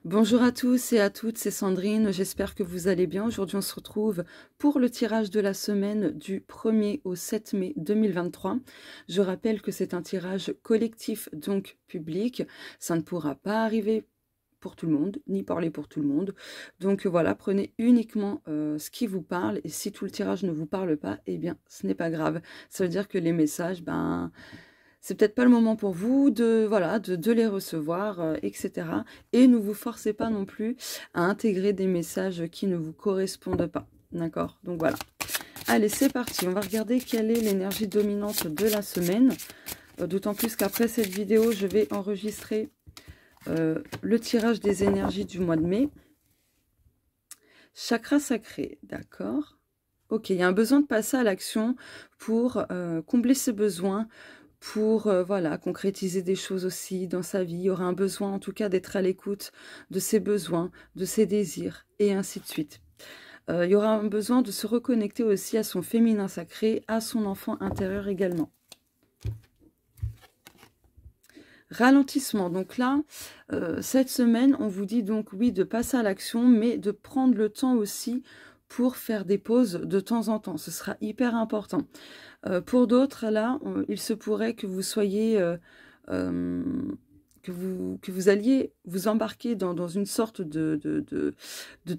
Bonjour à tous et à toutes, c'est Sandrine, j'espère que vous allez bien. Aujourd'hui on se retrouve pour le tirage de la semaine du 1er au 7 mai 2023. Je rappelle que c'est un tirage collectif, donc public. Ça ne pourra pas arriver pour tout le monde, ni parler pour tout le monde. Donc voilà, prenez uniquement ce qui vous parle, et si tout le tirage ne vous parle pas, eh bien ce n'est pas grave. Ça veut dire que les messages, c'est peut-être pas le moment pour vous de, voilà, de les recevoir, etc. Et ne vous forcez pas non plus à intégrer des messages qui ne vous correspondent pas. D'accord? Donc voilà. Allez, c'est parti. On va regarder quelle est l'énergie dominante de la semaine. D'autant plus qu'après cette vidéo, je vais enregistrer le tirage des énergies du mois de mai. Chakra sacré, d'accord? Ok, il y a un besoin de passer à l'action pour combler ses besoins, pour voilà, concrétiser des choses aussi dans sa vie. Il y aura un besoin en tout cas d'être à l'écoute de ses besoins, de ses désirs, et ainsi de suite. Il y aura un besoin de se reconnecter aussi à son féminin sacré, à son enfant intérieur également. Ralentissement, donc là, cette semaine, on vous dit donc oui de passer à l'action, mais de prendre le temps aussi pour faire des pauses de temps en temps. Ce sera hyper important. Pour d'autres, là, il se pourrait que vous soyez, que vous alliez vous embarquer dans une sorte de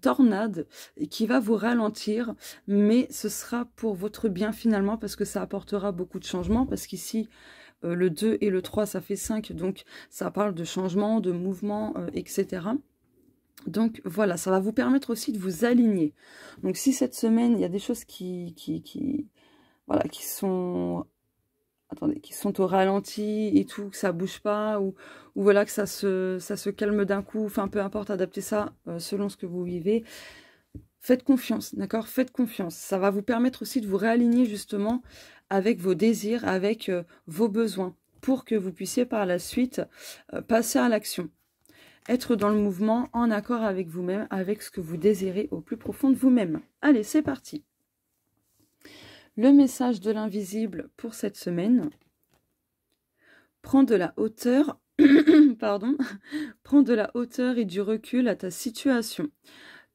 tornade qui va vous ralentir, mais ce sera pour votre bien finalement, parce que ça apportera beaucoup de changements, parce qu'ici, le 2 et le 3, ça fait 5, donc ça parle de changement, de mouvement, etc. Donc voilà, ça va vous permettre aussi de vous aligner. Donc si cette semaine, il y a des choses voilà, qui sont au ralenti et tout, que ça bouge pas, ou voilà, que ça se calme d'un coup, enfin peu importe, adaptez ça selon ce que vous vivez. Faites confiance, d'accord? Faites confiance. Ça va vous permettre aussi de vous réaligner justement avec vos désirs, avec vos besoins, pour que vous puissiez par la suite passer à l'action. Être dans le mouvement, en accord avec vous-même, avec ce que vous désirez au plus profond de vous-même. Allez, c'est parti. Le message de l'invisible pour cette semaine. Prends de la hauteur, pardon, prends de la hauteur et du recul à ta situation.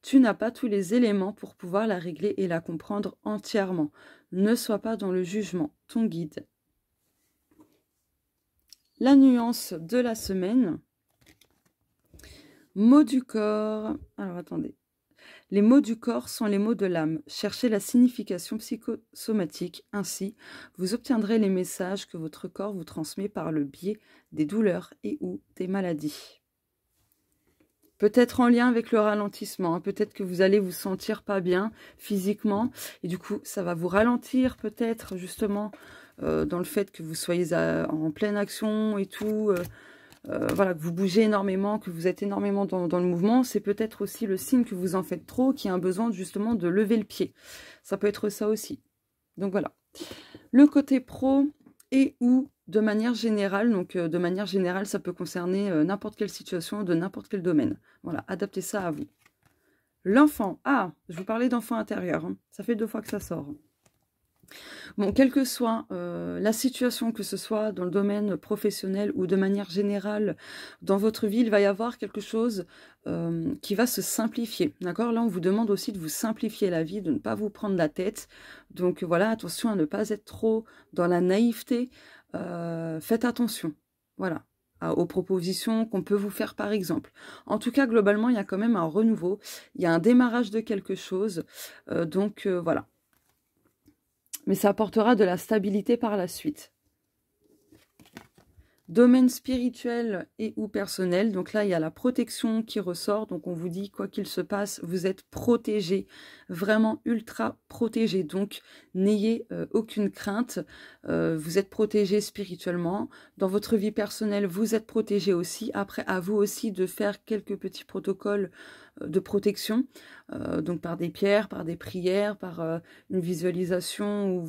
Tu n'as pas tous les éléments pour pouvoir la régler et la comprendre entièrement. Ne sois pas dans le jugement, ton guide. La nuance de la semaine. Mots du corps. Alors attendez. Les mots du corps sont les mots de l'âme. Cherchez la signification psychosomatique. Ainsi, vous obtiendrez les messages que votre corps vous transmet par le biais des douleurs et ou des maladies. Peut-être en lien avec le ralentissement, hein. Peut-être que vous allez vous sentir pas bien physiquement, et du coup, ça va vous ralentir peut-être justement dans le fait que vous soyez en pleine action et tout, voilà, que vous bougez énormément, que vous êtes énormément dans le mouvement. C'est peut-être aussi le signe que vous en faites trop, qui a un besoin justement de lever le pied. Ça peut être ça aussi. Donc voilà. Le côté pro et ou de manière générale, donc de manière générale, ça peut concerner n'importe quelle situation, de n'importe quel domaine. Voilà, adaptez ça à vous. L'enfant, ah, je vous parlais d'enfant intérieur, hein. Ça fait 2 fois que ça sort. Bon, quelle que soit la situation, que ce soit dans le domaine professionnel ou de manière générale dans votre vie, il va y avoir quelque chose qui va se simplifier. D'accord? Là, on vous demande aussi de vous simplifier la vie, de ne pas vous prendre la tête. Donc voilà, attention à ne pas être trop dans la naïveté. Faites attention. Voilà. Aux propositions qu'on peut vous faire par exemple. En tout cas, globalement, il y a quand même un renouveau. Il y a un démarrage de quelque chose. Donc voilà. Mais ça apportera de la stabilité par la suite. Domaine spirituel et ou personnel. Donc là, il y a la protection qui ressort. Donc on vous dit, quoi qu'il se passe, vous êtes protégé. Vraiment ultra protégé. Donc n'ayez aucune crainte. Vous êtes protégé spirituellement. Dans votre vie personnelle, vous êtes protégé aussi. Après, à vous aussi de faire quelques petits protocoles de protection. Donc par des pierres, par des prières, par une visualisation où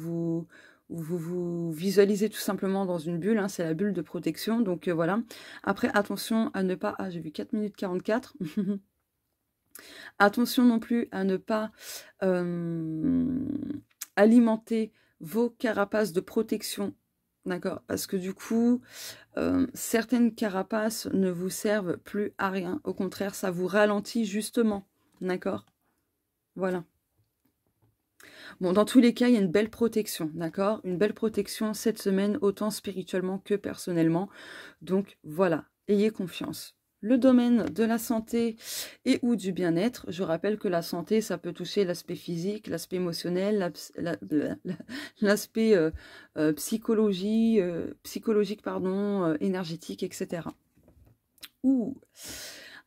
vous visualisez tout simplement dans une bulle, hein, c'est la bulle de protection, donc voilà. Après, attention à ne pas... Ah, j'ai vu 4 minutes 44. Attention non plus à ne pas alimenter vos carapaces de protection D'accord? Parce que du coup, certaines carapaces ne vous servent plus à rien. Au contraire, ça vous ralentit justement. D'accord? Voilà. Bon, dans tous les cas, il y a une belle protection, d'accord? Une belle protection cette semaine, autant spirituellement que personnellement. Donc voilà, ayez confiance. Le domaine de la santé et ou du bien-être, je rappelle que la santé, ça peut toucher l'aspect physique, l'aspect émotionnel, l'aspect psychologique, pardon, énergétique, etc. Ouh.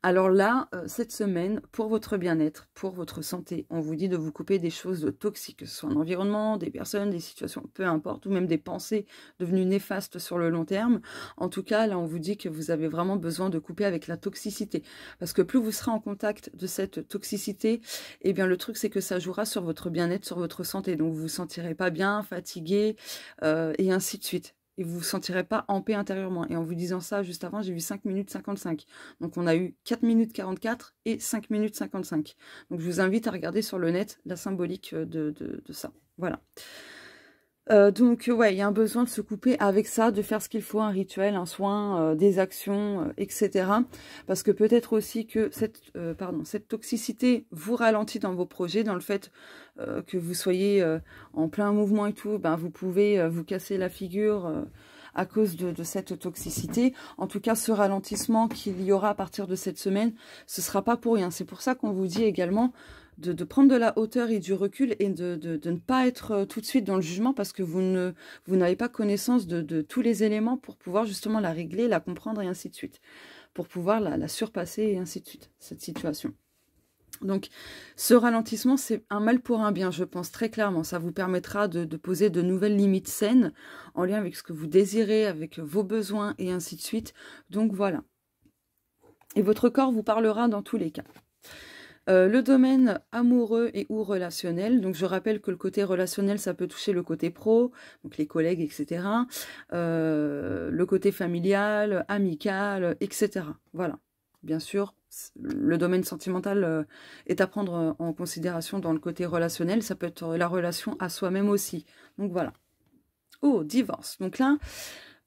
Alors là, cette semaine, pour votre bien-être, pour votre santé, on vous dit de vous couper des choses toxiques, que ce soit un environnement, des personnes, des situations, peu importe, ou même des pensées devenues néfastes sur le long terme. En tout cas, là, on vous dit que vous avez vraiment besoin de couper avec la toxicité. Parce que plus vous serez en contact de cette toxicité, eh bien, le truc, c'est que ça jouera sur votre bien-être, sur votre santé. Donc, vous vous sentirez pas bien, fatigué, et ainsi de suite. Et vous vous sentirez pas en paix intérieurement. Et en vous disant ça, juste avant, j'ai vu 5 minutes 55. Donc on a eu 4 minutes 44 et 5 minutes 55. Donc je vous invite à regarder sur le net la symbolique de ça. Voilà. Donc ouais, il y a un besoin de se couper avec ça, de faire ce qu'il faut, un rituel, un soin, des actions, etc. Parce que peut-être aussi que cette toxicité vous ralentit dans vos projets, dans le fait que vous soyez en plein mouvement et tout, ben, vous pouvez vous casser la figure à cause de cette toxicité. En tout cas, ce ralentissement qu'il y aura à partir de cette semaine, ce ne sera pas pour rien. C'est pour ça qu'on vous dit également de prendre de la hauteur et du recul et de ne pas être tout de suite dans le jugement parce que vous n'avez pas connaissance de tous les éléments pour pouvoir justement la régler, la comprendre et ainsi de suite. Pour pouvoir la surpasser et ainsi de suite, cette situation. Donc, ce ralentissement, c'est un mal pour un bien, je pense, très clairement. Ça vous permettra de poser de nouvelles limites saines en lien avec ce que vous désirez, avec vos besoins et ainsi de suite. Donc, voilà. Et votre corps vous parlera dans tous les cas. Le domaine amoureux et ou relationnel, donc je rappelle que le côté relationnel, ça peut toucher le côté pro, donc les collègues, etc. Le côté familial, amical, etc. Voilà. Bien sûr, le domaine sentimental est à prendre en considération dans le côté relationnel. Ça peut être la relation à soi-même aussi. Donc voilà. Oh, divorce. Donc là,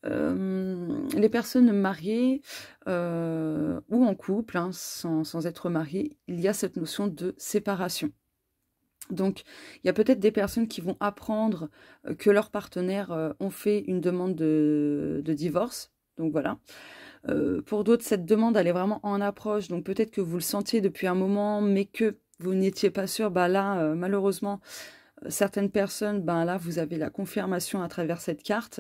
les personnes mariées ou en couple, hein, sans être mariées, il y a cette notion de séparation. Donc, il y a peut-être des personnes qui vont apprendre que leurs partenaires ont fait une demande de divorce. Donc voilà. Pour d'autres, cette demande, elle est vraiment en approche. Donc peut-être que vous le sentiez depuis un moment, mais que vous n'étiez pas sûr. Bah là, malheureusement, certaines personnes, ben là, vous avez la confirmation à travers cette carte.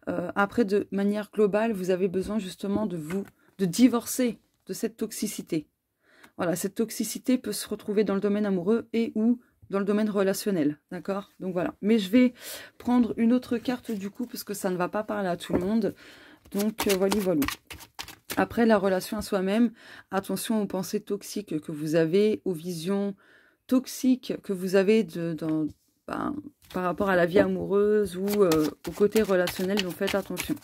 Après, de manière globale, vous avez besoin justement de divorcer de cette toxicité. Voilà, cette toxicité peut se retrouver dans le domaine amoureux et ou dans le domaine relationnel, d'accord? Donc voilà. Mais je vais prendre une autre carte du coup, parce que ça ne va pas parler à tout le monde. Donc voilà, voilà. Après, la relation à soi-même, attention aux pensées toxiques que vous avez, aux visions toxiques que vous avez par rapport à la vie amoureuse ou au côté relationnel, donc faites attention.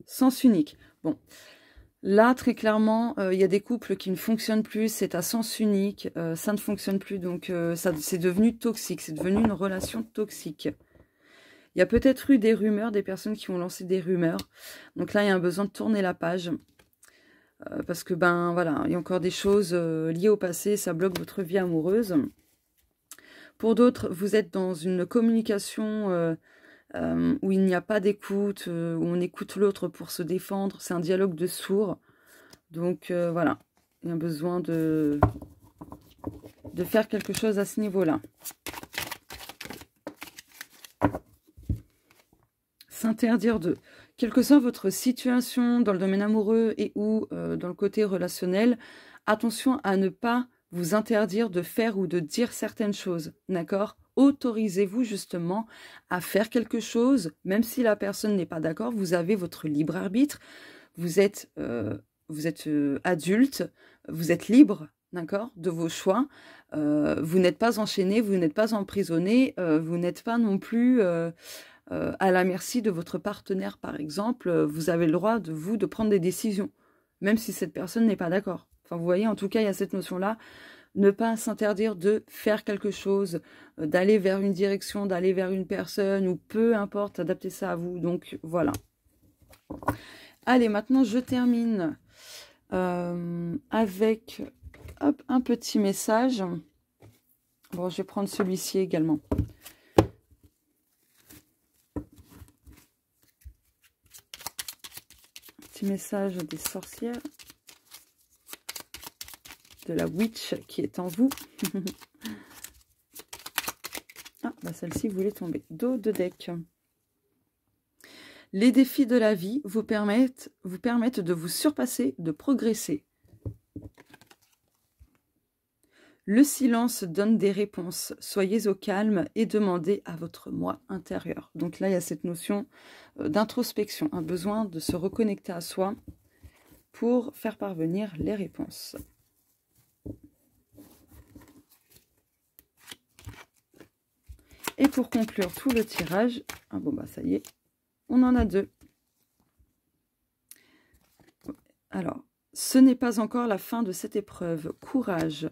Sens unique. Bon, là, très clairement, il y a des couples qui ne fonctionnent plus, c'est à sens unique, ça ne fonctionne plus, donc c'est devenu toxique, c'est devenu une relation toxique. Il y a peut-être eu des rumeurs, des personnes qui ont lancé des rumeurs, donc là, il y a un besoin de tourner la page. Parce que, ben, voilà, il y a encore des choses liées au passé, ça bloque votre vie amoureuse. Pour d'autres, vous êtes dans une communication où il n'y a pas d'écoute, où on écoute l'autre pour se défendre. C'est un dialogue de sourds. Donc, voilà, il y a besoin de faire quelque chose à ce niveau-là. S'interdire de... Quelle que soit votre situation dans le domaine amoureux et ou dans le côté relationnel, attention à ne pas vous interdire de faire ou de dire certaines choses, d'accord? Autorisez-vous justement à faire quelque chose, même si la personne n'est pas d'accord, vous avez votre libre arbitre, vous êtes adulte, vous êtes libre, d'accord, de vos choix, vous n'êtes pas enchaîné, vous n'êtes pas emprisonné, vous n'êtes pas non plus... à la merci de votre partenaire, par exemple, vous avez le droit de prendre des décisions, même si cette personne n'est pas d'accord. Enfin, vous voyez, en tout cas, il y a cette notion-là Ne pas s'interdire de faire quelque chose, d'aller vers une direction, d'aller vers une personne, ou peu importe, adaptez ça à vous. Donc, voilà. Allez, maintenant, je termine avec hop, un petit message. Bon, je vais prendre celui-ci également. Petit message des sorcières. De la witch qui est en vous. Ah, bah celle-ci voulait tomber. Dos de deck. Les défis de la vie vous permettent de vous surpasser, de progresser. Le silence donne des réponses. Soyez au calme et demandez à votre moi intérieur. Donc là, il y a cette notion d'introspection, un besoin de se reconnecter à soi pour faire parvenir les réponses. Et pour conclure tout le tirage, ah bon bah ça y est, on en a 2. Alors, ce n'est pas encore la fin de cette épreuve. Courage.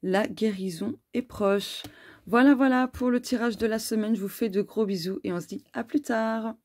La guérison est proche. Voilà pour le tirage de la semaine. Je vous fais de gros bisous et on se dit à plus tard.